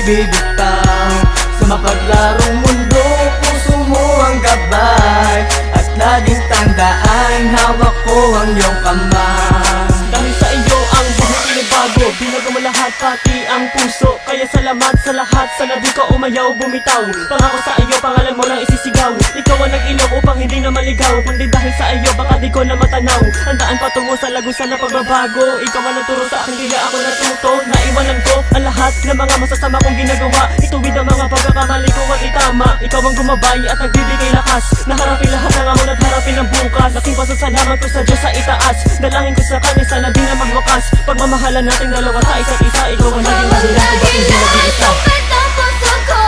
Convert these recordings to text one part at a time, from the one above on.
bibitaw. Sa mapaglarong mundo, puso mo ang gabay, at laging tandaan, hawak ko ang iyong kamay. Dahil sa iyo ang buhay pinagbago, binago mo lahat pati ang puso. Kaya salamat sa lahat, sana di ka umayaw, bumitaw. Pangako sa iyo, pangalan mo lang isisigaw. Ikaw ang nag-ilaw upang hindi na maligaw, kundi dahil sa iyo baka di ko na matanaw. Handaan patungo sa lagusan na pagbabago. Ikaw ang nagturo sa akin, di na ako natuto. Naiwanan ko ang lahat ng mga masasama kong ginagawa. Ituwid ang mga pagkakamali ko at itama. Ikaw ang gumabay at nagbibigay lakas, naharapin lahat ng amon at harapin ang bukas. Laking pasasalamat ko sa Diyos sa itaas, dalangin ko sa Kanya sana di na magwakas. Pagmamahalan nating dalawa sa isa't isa, ikaw ang naging dahilan kung ba't hindi nag-iisa. Ang puso ko,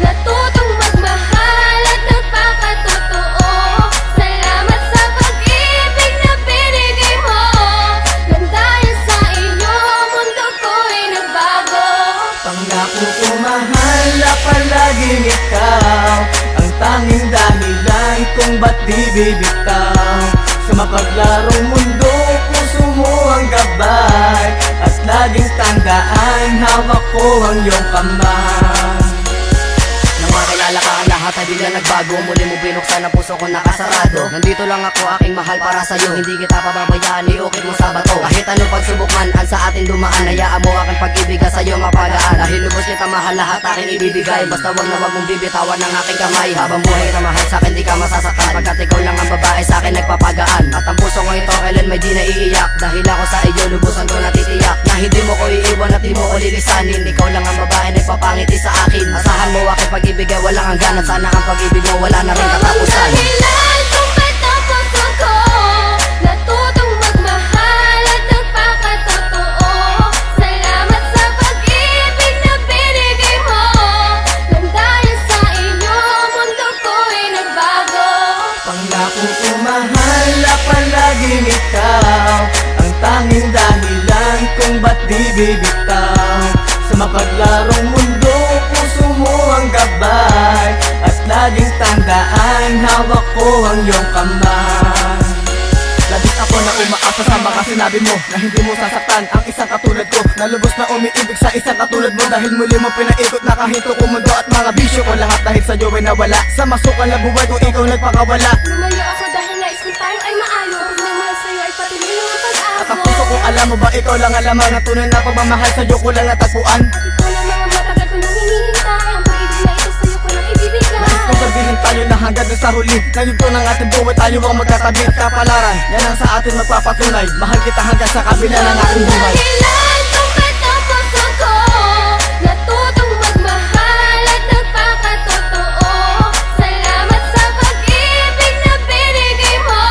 natutong magmahal at nagpapatotoo. Salamat sa pag-ibig na binigay mo, nang dahil sa iyo, mundo ko'y nagbago. Pangako ko mahal na palaging ikaw, ang tanging dahilan kung ba't di bibitaw. Sa mapaglarong mundo, puso mo ang gabay, at laging tandaan, hawak ko ang iyong kamay. Nang makilala ka ang lahat ay bigla nagbago. Muli mo binuksan ang puso ko nakasarado. Nandito lang ako aking mahal para sa'yo, hindi kita pababayaan, iukit mo sa bato. Kahit anong pagsubok man ang sa atin dumaan, hayaan mo aking pag-ibig at sa'yo mapagaan. Dahil lubos kita mahal, lahat aking ibibigay. Basta wag na wag mong bibitawan ng aking kamay. Habang buhay na mahal sa'kin di ka masasaktan, pagkat ikaw lang ang babae sa'kin nagpapagaan. At ang puso ko ito kailan may di naiiyak, dahil ako sa iyo lubusan ko natitiyak na hindi mo ko iiwan at di mo ko lilisanin. Ikaw lang ang babae nagpapangiti sa akin. Asahan mo aking pag-ibig ay walang hanggan, at sana ang pag-ibig mo wala na rin katapusan. Dahilan kung ba't ang puso ko, natutong magmahal at nagpapatotoo. Salamat sa pag-ibig na binigay mo, nang dahil sa iyo, mundo ko'y nagbago. Pangako ko mahal na palaging ikaw, ang tanging dahilan kung ba't di bibitaw. Sa mapaglarong mundo, puso mo ang gabay, at laging tandaan, hawak ko ang iyong kamay. Labis ako na umaasa sa mga sinabi mo, na hindi mo sasaktan ang isang katulad ko, na lubos na umiibig sa isang katulad mo. Dahil muli mo pinaikot na kahinto ko mundo at mga bisyo ko, lahat dahil sa iyo ay nawala. Sa masukal na buhay ko ikaw nagpakawala. Lumayo ako dahil nais kong tayo ay maayos. Pagmamahal sa'yo ay patuloy ng At ang pag-abo. puso ko alam mo ba, ikaw lang alam ang tunay na pagmamahal sa iyo ko lang natagpuan. At ikaw na mga matagal ko nang hinihintay, ang pag-ibig na ito sa'yo ko nang ibibigay. Nais kong sabihin tayo na hanggang doon sa huli, na yugto ng ating buhay tayo ang magkatabi. Kapalaran, yan ang sa atin magpapatunay, mahal kita hanggang sa kabila ng ating buhay. Dahilan kung ba't ang puso ko, natutong magmahal at nagpapatotoo. Salamat sa pag-ibig na binigay mo,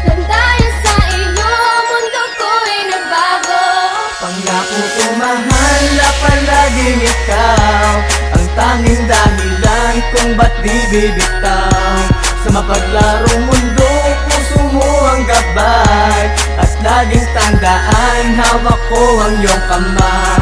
nang dahil sa iyo, mundo ko'y nagbago. Pangako ko mahal na palaging ikaw, ang tanging dahilan kung ba't di bibitaw. Sa mapaglarong mundo, puso mo ang gabay, at laging tandaan, hawak ko ang iyong kamay.